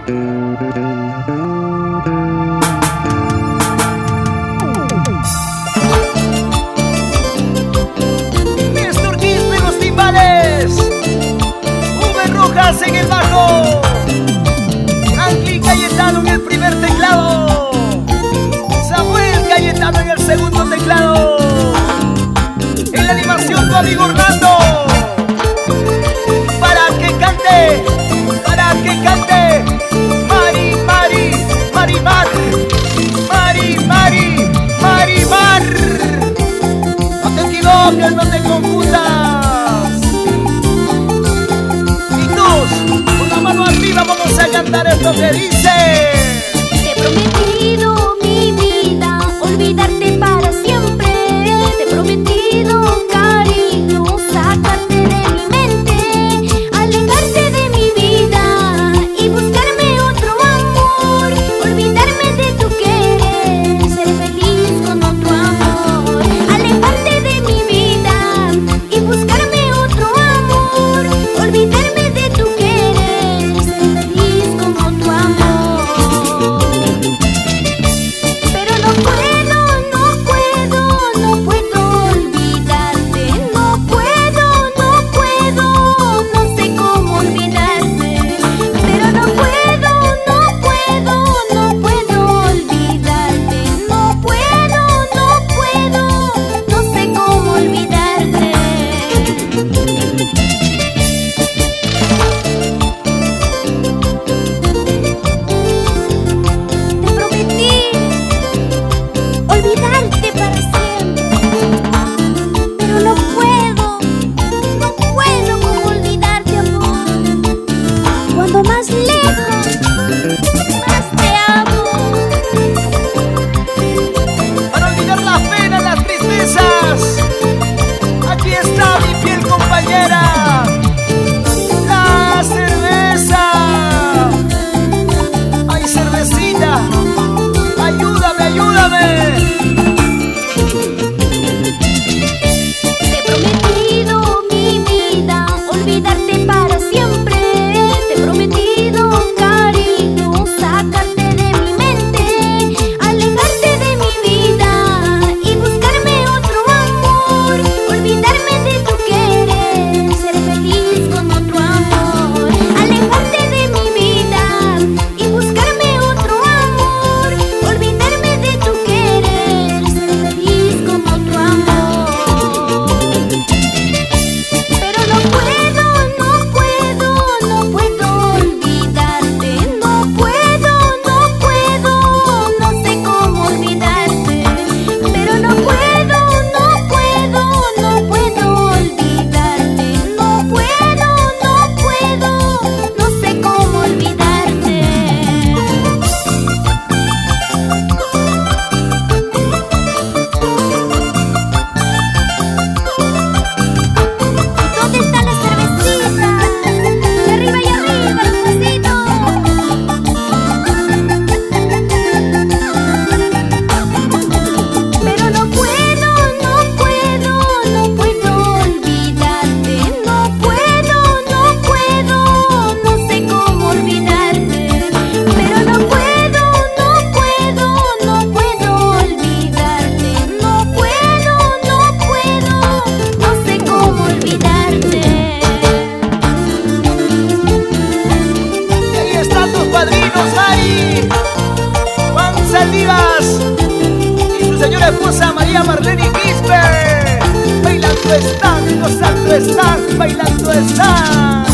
Néstor Quispe en los timbales, V Rojas en el bajo, Franklin Cayetano en el primer teclado, Samuel Cayetano en el segundo teclado, en la animación tu amigo Orlando, para que cante Marimar, no te equivoques, no te confundas. Y todos, con la mano arriba vamos a cantar esto que dice: te he prometido mi vida, olvidarte para siempre. Te he prometido cariño, sacarte de mi mente, alejarte de mi vida y buscarme otro amor, olvidarme de tu querer, ser feliz con otro amor, alejarte de mi vida y buscarme otro amor, olvidarme de tu querer, ser feliz con otro amor. Pero no puedo olvidarte, no sé cómo olvidarte. Pero no puedo olvidarte, no sé cómo olvidarte. Te prometí olvidarte para siempre, pero no puedo como olvidarte, amor. Cuando más lejos, más te amo. para olvidar las penas, las tristezas, aquí está mi fiel compañera, la cerveza. Ay, cervecita, ayúdame. Te he prometido mi vida, olvidarte para siempre. Te he prometido cariño, sacarte de mi mente, alejarte de mi vida y buscarme otro amor, olvidarme de tu querer, ser feliz con otro amor, alejarte de mi vida y buscarme otro amor, olvidarme de tu querer, ser feliz con otro amor. Pero no puedo olvidarte, no sé cómo olvidarte. Pero no puedo olvidarte, no sé cómo olvidarte. ¿Dónde está la cervecita? De arriba y arriba, despacito. Pero no puedo olvidarte, no sé cómo olvidarte. Pero no puedo olvidarte, no sé cómo olvidarte. Y ahí están tus padrinos, Mari, Juan Saldivas y su señora esposa María Marlene Quispe. Bailando están, gozando están, bailando están.